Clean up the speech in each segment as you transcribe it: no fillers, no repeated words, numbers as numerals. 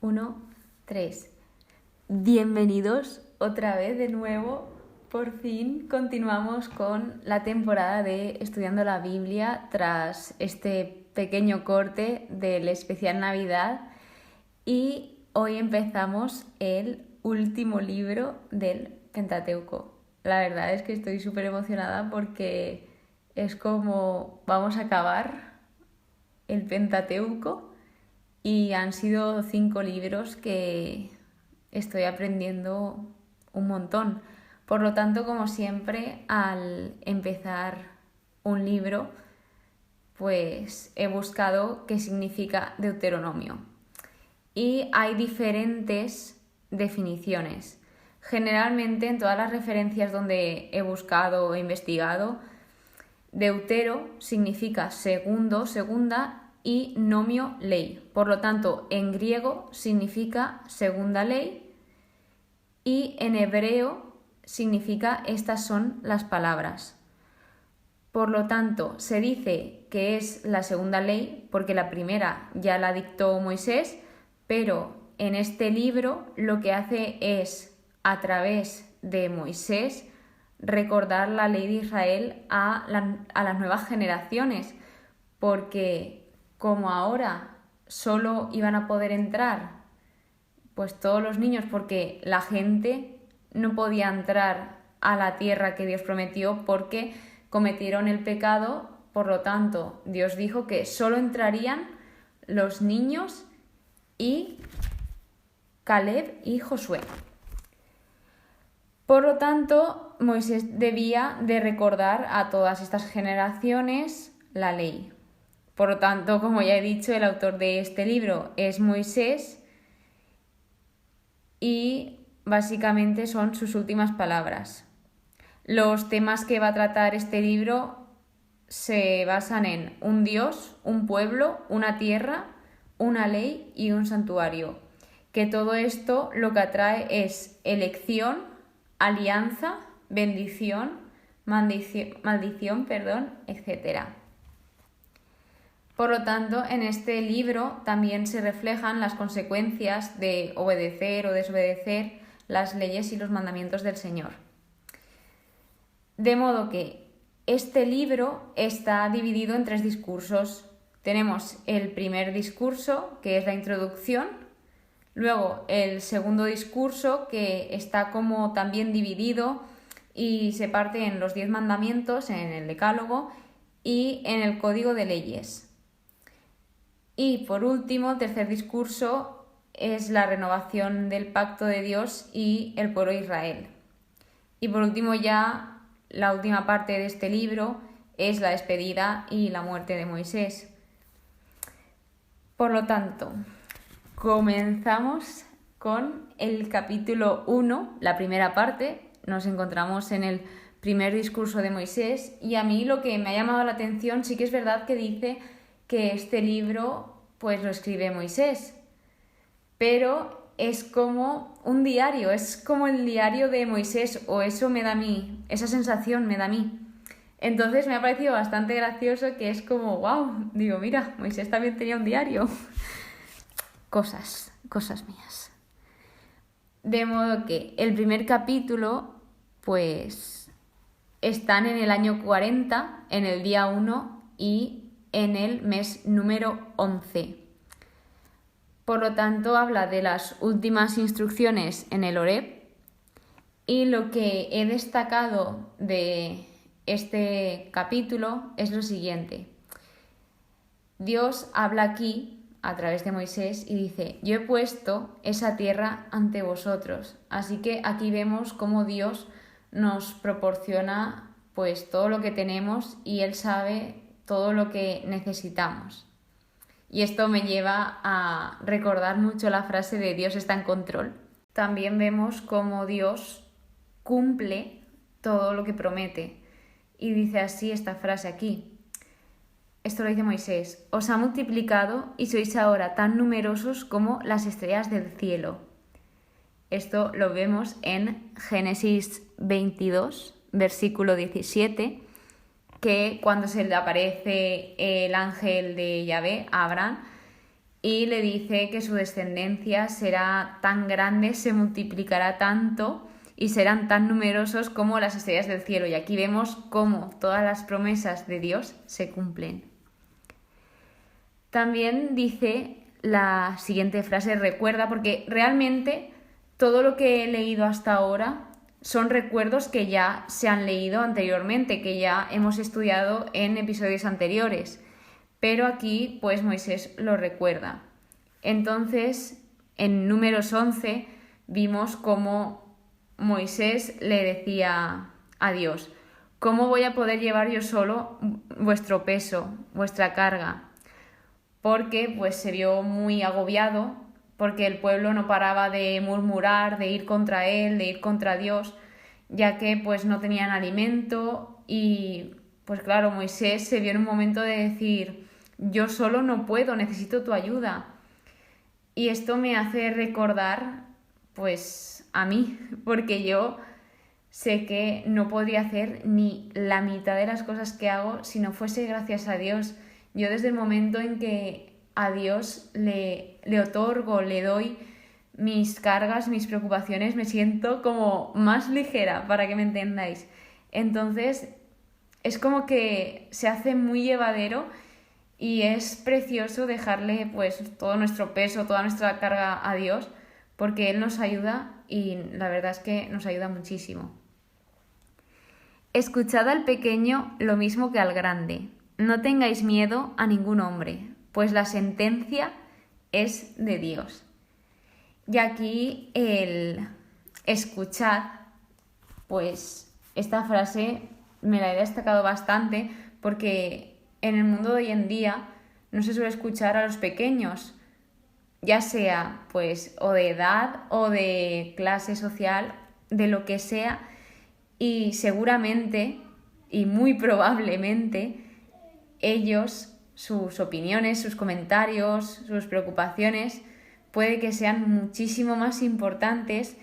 1, 3. Bienvenidos otra vez de nuevo. Por fin continuamos con la temporada de Estudiando la Biblia tras este pequeño corte del especial Navidad. Y hoy empezamos el último libro del Pentateuco. La verdad es que estoy súper emocionada porque es como vamos a acabar el Pentateuco. Y han sido 5 libros que estoy aprendiendo un montón. Por lo tanto, como siempre, al empezar un libro, pues he buscado qué significa Deuteronomio. Y hay diferentes definiciones. Generalmente, en todas las referencias donde he buscado o investigado, Deutero significa segundo, segunda, y nomio, ley. Por lo tanto, en griego significa segunda ley y en hebreo significa estas son las palabras. Por lo tanto, se dice que es la segunda ley porque la primera ya la dictó Moisés, pero en este libro lo que hace es, a través de Moisés, recordar la ley de Israel a las nuevas generaciones, porque como ahora solo iban a poder entrar pues todos los niños porque la gente no podía entrar a la tierra que Dios prometió porque cometieron el pecado, por lo tanto Dios dijo que solo entrarían los niños y Caleb y Josué. Por lo tanto, Moisés debía de recordar a todas estas generaciones la ley. Por lo tanto, como ya he dicho, el autor de este libro es Moisés y básicamente son sus últimas palabras. Los temas que va a tratar este libro se basan en un Dios, un pueblo, una tierra, una ley y un santuario. Que todo esto lo que atrae es elección, alianza, bendición, maldición, etc. Por lo tanto, en este libro también se reflejan las consecuencias de obedecer o desobedecer las leyes y los mandamientos del Señor. De modo que este libro está dividido en 3 discursos. Tenemos el primer discurso, que es la introducción, luego el segundo discurso, que está como también dividido y se parte en los 10 mandamientos, en el Decálogo y en el Código de Leyes. Y por último, el tercer discurso es la renovación del pacto de Dios y el pueblo de Israel. Y por último ya, la última parte de este libro es la despedida y la muerte de Moisés. Por lo tanto, comenzamos con el capítulo 1, la primera parte. Nos encontramos en el primer discurso de Moisés y a mí lo que me ha llamado la atención, sí que es verdad que dice que este libro pues lo escribe Moisés, pero es como un diario, es como el diario de Moisés, o eso me da a mí, esa sensación me da a mí. Entonces me ha parecido bastante gracioso que es como, wow, digo, mira, Moisés también tenía un diario. Cosas mías. De modo que el primer capítulo, pues, están en el año 40, en el día 1 y en el mes número 11. Por lo tanto, habla de las últimas instrucciones en el Horeb y lo que he destacado de este capítulo es lo siguiente. Dios habla aquí a través de Moisés y dice: yo he puesto esa tierra ante vosotros. Así que aquí vemos cómo Dios nos proporciona pues todo lo que tenemos y Él sabe todo lo que necesitamos. Y esto me lleva a recordar mucho la frase de Dios está en control. También vemos cómo Dios cumple todo lo que promete. Y dice así esta frase aquí. Esto lo dice Moisés: os ha multiplicado y sois ahora tan numerosos como las estrellas del cielo. Esto lo vemos en Génesis 22, versículo 17, que cuando se le aparece el ángel de Yahvé a Abraham y le dice que su descendencia será tan grande, se multiplicará tanto y serán tan numerosos como las estrellas del cielo. Y aquí vemos cómo todas las promesas de Dios se cumplen. También dice la siguiente frase, recuerda, porque realmente todo lo que he leído hasta ahora son recuerdos que ya se han leído anteriormente, que ya hemos estudiado en episodios anteriores. Pero aquí, pues Moisés lo recuerda. Entonces, en Números 11, vimos cómo Moisés le decía a Dios: ¿cómo voy a poder llevar yo solo vuestro peso, vuestra carga? Porque pues se vio muy agobiado, porque el pueblo no paraba de murmurar, de ir contra él, de ir contra Dios, ya que pues no tenían alimento. Y pues claro, Moisés se vio en un momento de decir: yo solo no puedo, necesito tu ayuda. Y esto me hace recordar pues a mí, porque yo sé que no podría hacer ni la mitad de las cosas que hago si no fuese gracias a Dios. Yo desde el momento en que a Dios le otorgo, le doy mis cargas, mis preocupaciones, me siento como más ligera, para que me entendáis. Entonces es como que se hace muy llevadero y es precioso dejarle pues todo nuestro peso, toda nuestra carga a Dios, porque Él nos ayuda y la verdad es que nos ayuda muchísimo. Escuchad al pequeño lo mismo que al grande. No tengáis miedo a ningún hombre, pues la sentencia es de Dios. Y aquí el escuchad, pues esta frase me la he destacado bastante porque en el mundo de hoy en día no se suele escuchar a los pequeños, ya sea pues o de edad o de clase social, de lo que sea, y seguramente y muy probablemente ellos, sus opiniones, sus comentarios, sus preocupaciones puede que sean muchísimo más importantes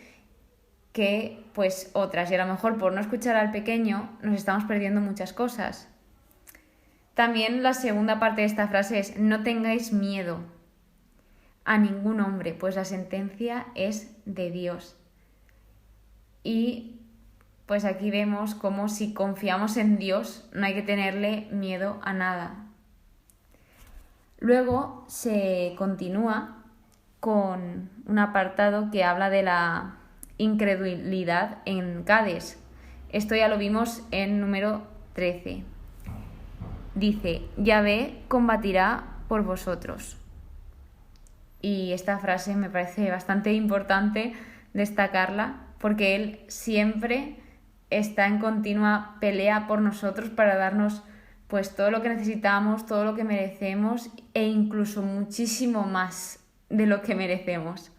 que pues otras, y a lo mejor por no escuchar al pequeño nos estamos perdiendo muchas cosas. También la segunda parte de esta frase es: no tengáis miedo a ningún hombre, pues la sentencia es de Dios. Y pues aquí vemos cómo si confiamos en Dios no hay que tenerle miedo a nada. Luego se continúa con un apartado que habla de la incredulidad en Cades. Esto ya lo vimos en número 13. Dice: Yahvé combatirá por vosotros. Y esta frase me parece bastante importante destacarla, porque Él siempre está en continua pelea por nosotros para darnos pues todo lo que necesitamos, todo lo que merecemos e incluso muchísimo más de lo que merecemos.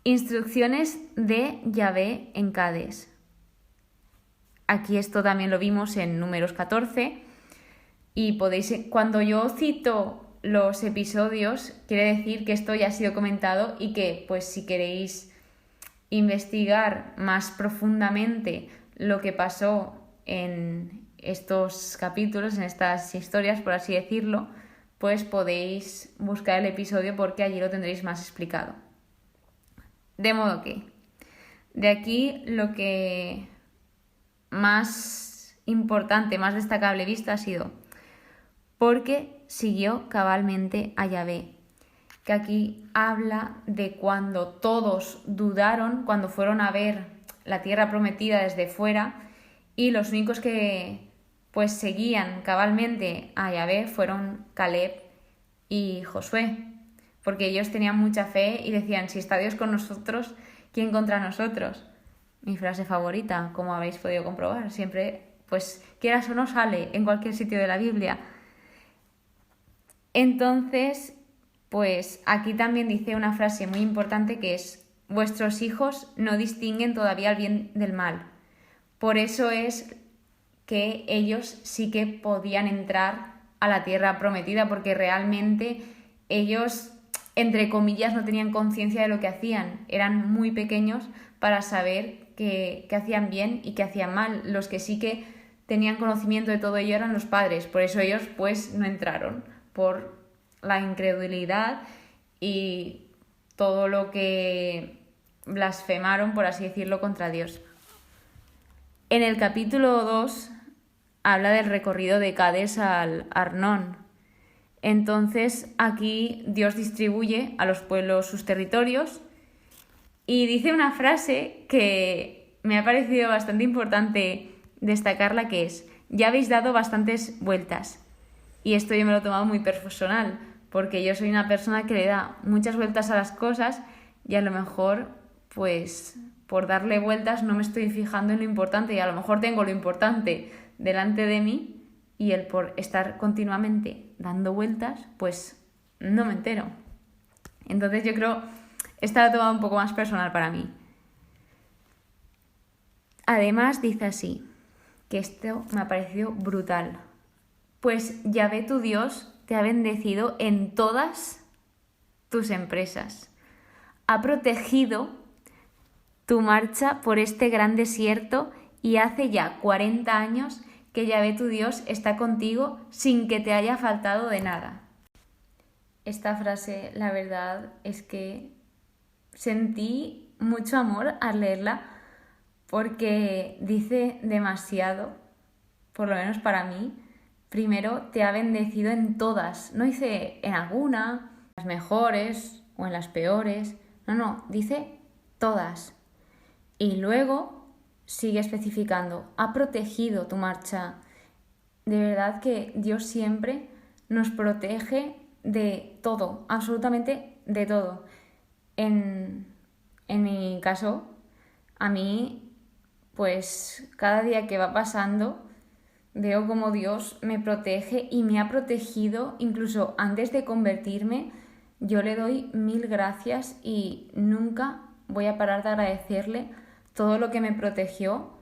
Instrucciones de Yahvé en Cades. Aquí esto también lo vimos en Números 14 y podéis, cuando yo cito los episodios, quiere decir que esto ya ha sido comentado y que pues si queréis investigar más profundamente lo que pasó en estos capítulos, en estas historias, por así decirlo, pues podéis buscar el episodio porque allí lo tendréis más explicado. De modo que, de aquí lo que más importante, más destacable visto ha sido porque siguió cabalmente a Yahvé, que aquí habla de cuando todos dudaron, cuando fueron a ver la tierra prometida desde fuera, y los únicos que pues seguían cabalmente a Yahvé fueron Caleb y Josué, porque ellos tenían mucha fe y decían: si está Dios con nosotros, ¿quién contra nosotros? Mi frase favorita, como habéis podido comprobar, siempre, pues quieras o no, sale en cualquier sitio de la Biblia. Entonces, pues aquí también dice una frase muy importante que es: vuestros hijos no distinguen todavía el bien del mal. Por eso es que ellos sí que podían entrar a la tierra prometida, porque realmente ellos, entre comillas, no tenían conciencia de lo que hacían. Eran muy pequeños para saber que hacían bien y que hacían mal. Los que sí que tenían conocimiento de todo ello eran los padres. Por eso ellos pues no entraron, por la incredulidad y todo lo que blasfemaron, por así decirlo, contra Dios. En el capítulo 2 habla del recorrido de Cades al Arnón. Entonces aquí Dios distribuye a los pueblos sus territorios y dice una frase que me ha parecido bastante importante destacarla, que es: ya habéis dado bastantes vueltas. Y esto yo me lo he tomado muy personal, porque yo soy una persona que le da muchas vueltas a las cosas y a lo mejor, pues, por darle vueltas no me estoy fijando en lo importante, y a lo mejor tengo lo importante delante de mí y el por estar continuamente dando vueltas, pues no me entero. Entonces yo creo, esta lo he tomado un poco más personal para mí. Además dice así, que esto me ha parecido brutal: pues Yahvé tu Dios te ha bendecido en todas tus empresas. Ha protegido tu marcha por este gran desierto y hace ya 40 años que Yahvé tu Dios está contigo sin que te haya faltado de nada. Esta frase, la verdad es que sentí mucho amor al leerla, porque dice demasiado, por lo menos para mí. Primero, te ha bendecido en todas. No dice en alguna, en las mejores o en las peores. No, dice todas. Y luego sigue especificando, ha protegido tu marcha. De verdad que Dios siempre nos protege de todo, absolutamente de todo. En mi caso, a mí, pues cada día que va pasando, veo como Dios me protege y me ha protegido incluso antes de convertirme. Yo le doy 1000 gracias y nunca voy a parar de agradecerle todo lo que me protegió.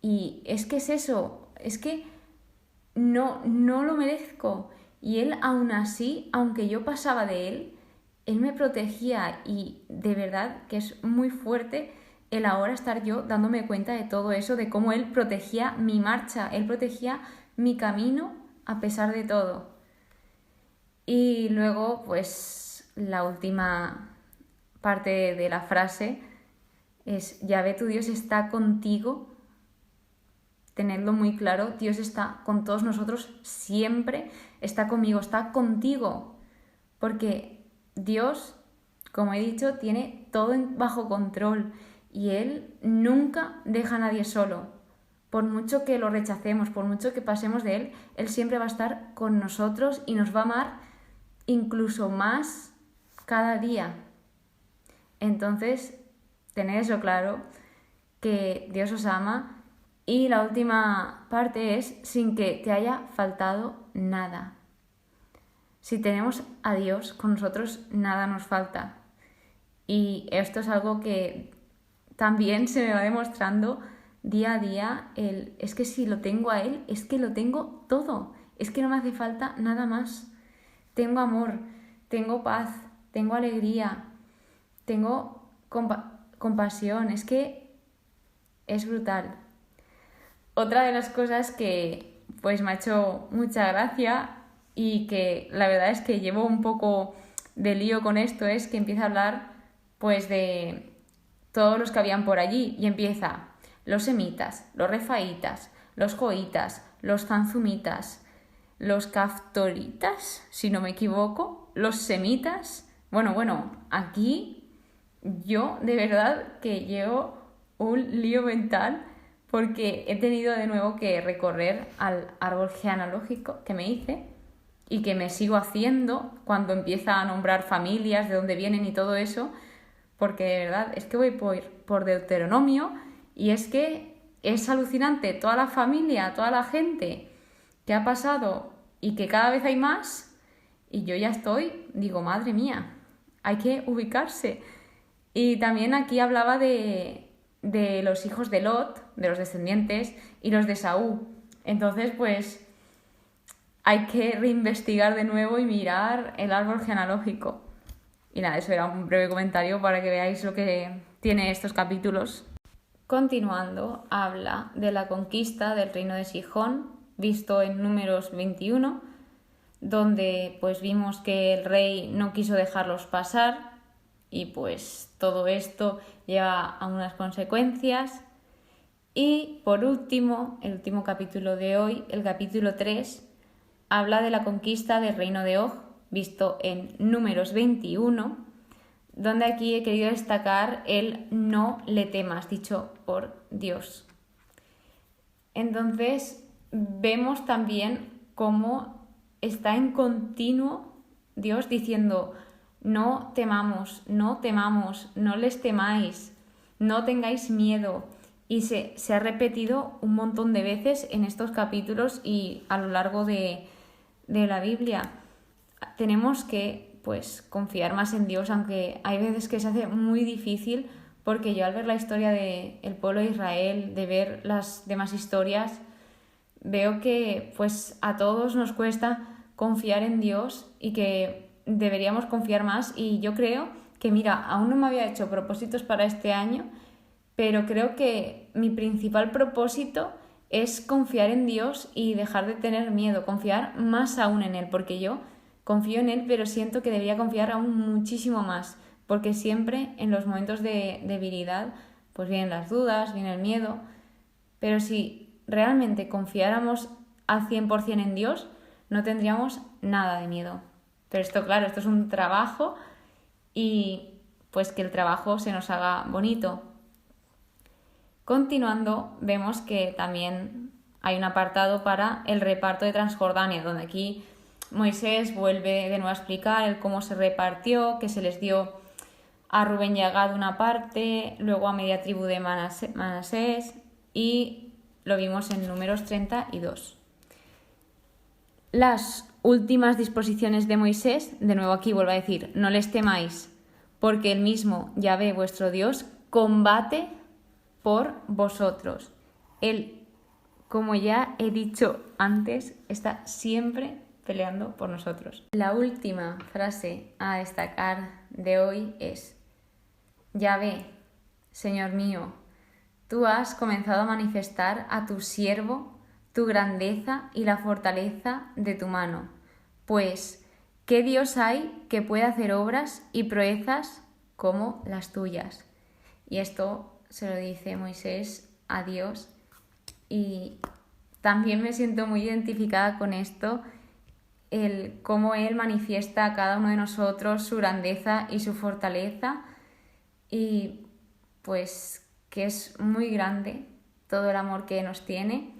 Y es que es eso, es que no lo merezco. Y Él aún así, aunque yo pasaba de Él me protegía, y de verdad que es muy fuerte el ahora estar yo dándome cuenta de todo eso, de cómo Él protegía mi marcha, Él protegía mi camino a pesar de todo. Y luego, pues, la última parte de la frase es: Yahvé tu Dios está contigo. Tenedlo muy claro, Dios está con todos nosotros siempre, está conmigo, está contigo, porque Dios, como he dicho, tiene todo bajo control. Y Él nunca deja a nadie solo. Por mucho que lo rechacemos, por mucho que pasemos de Él, Él siempre va a estar con nosotros y nos va a amar incluso más cada día. Entonces, tened eso claro, que Dios os ama. Y la última parte es: sin que te haya faltado nada. Si tenemos a Dios con nosotros, nada nos falta. Y esto es algo que también se me va demostrando día a día. Es que si lo tengo a Él, es que lo tengo todo. Es que no me hace falta nada más. Tengo amor, tengo paz, tengo alegría, tengo compasión. Es que es brutal. Otra de las cosas que pues me ha hecho mucha gracia y que la verdad es que llevo un poco de lío con esto es que empieza a hablar pues de todos los que habían por allí, y empieza: los semitas, los refaitas, los joitas, los zanzumitas, los caftoritas, si no me equivoco, los semitas. Bueno, aquí yo de verdad que llevo un lío mental, porque he tenido de nuevo que recorrer al árbol genealógico que me hice y que me sigo haciendo cuando empieza a nombrar familias, de dónde vienen y todo eso, porque de verdad es que voy por Deuteronomio y es que es alucinante toda la familia, toda la gente que ha pasado y que cada vez hay más, y yo ya digo, madre mía, hay que ubicarse. Y también aquí hablaba de los hijos de Lot, de los descendientes, y los de Saúl. Entonces, pues, hay que reinvestigar de nuevo y mirar el árbol genealógico. Y nada, eso era un breve comentario para que veáis lo que tiene estos capítulos. Continuando, habla de la conquista del reino de Sihón, visto en Números 21, donde pues vimos que el rey no quiso dejarlos pasar y pues todo esto lleva a unas consecuencias. Y por último, el último capítulo de hoy, el capítulo 3, habla de la conquista del reino de Og, visto en Números 21, donde aquí he querido destacar el no le temas, dicho por Dios. Entonces vemos también cómo está en continuo Dios diciendo: no temamos, no temamos, no les temáis, no tengáis miedo. Y se ha repetido un montón de veces en estos capítulos y a lo largo de la Biblia. Tenemos que pues confiar más en Dios, aunque hay veces que se hace muy difícil, porque yo al ver la historia del pueblo de Israel, de ver las demás historias, veo que pues a todos nos cuesta confiar en Dios y que deberíamos confiar más. Y yo creo que, mira, aún no me había hecho propósitos para este año, pero creo que mi principal propósito es confiar en Dios y dejar de tener miedo, confiar más aún en Él, porque yo confío en Él, pero siento que debería confiar aún muchísimo más, porque siempre en los momentos de debilidad pues vienen las dudas, viene el miedo, pero si realmente confiáramos al 100% en Dios, no tendríamos nada de miedo. Pero esto, claro, esto es un trabajo y pues que el trabajo se nos haga bonito. Continuando, vemos que también hay un apartado para el reparto de Transjordania, donde aquí Moisés vuelve de nuevo a explicar el cómo se repartió, que se les dio a Rubén y a Gad una parte, luego a media tribu de Manasés, y lo vimos en Números 32. Las últimas disposiciones de Moisés, de nuevo aquí vuelvo a decir: no les temáis, porque el mismo Yahvé vuestro Dios combate por vosotros. Él, como ya he dicho antes, está siempre peleando por nosotros. La última frase a destacar de hoy es: Yahvé, Señor mío, tú has comenzado a manifestar a tu siervo tu grandeza y la fortaleza de tu mano. Pues, ¿qué Dios hay que pueda hacer obras y proezas como las tuyas? Y esto se lo dice Moisés a Dios, y también me siento muy identificada con esto, el cómo Él manifiesta a cada uno de nosotros su grandeza y su fortaleza, y pues que es muy grande todo el amor que nos tiene.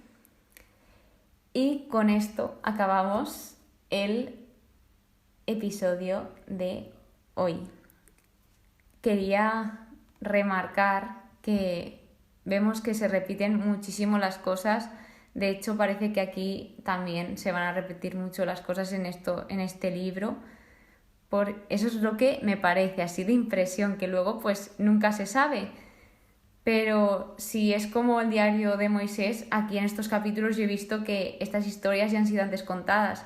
Y con esto acabamos el episodio de hoy. Quería remarcar que vemos que se repiten muchísimo las cosas. De hecho, parece que aquí también se van a repetir mucho las cosas en este libro. Eso es lo que me parece, así de impresión, que luego pues nunca se sabe. Pero si es como el diario de Moisés, aquí en estos capítulos yo he visto que estas historias ya han sido antes contadas.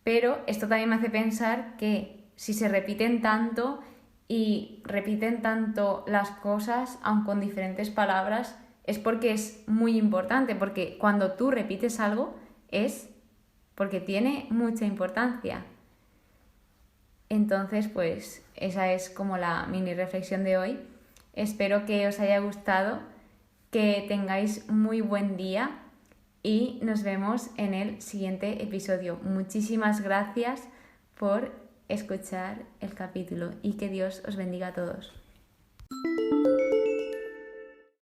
Pero esto también me hace pensar que si se repiten tanto y repiten tanto las cosas, aun con diferentes palabras, es porque es muy importante, porque cuando tú repites algo es porque tiene mucha importancia. Entonces, pues esa es como la mini reflexión de hoy. Espero que os haya gustado, que tengáis muy buen día y nos vemos en el siguiente episodio. Muchísimas gracias por escuchar el capítulo y que Dios os bendiga a todos.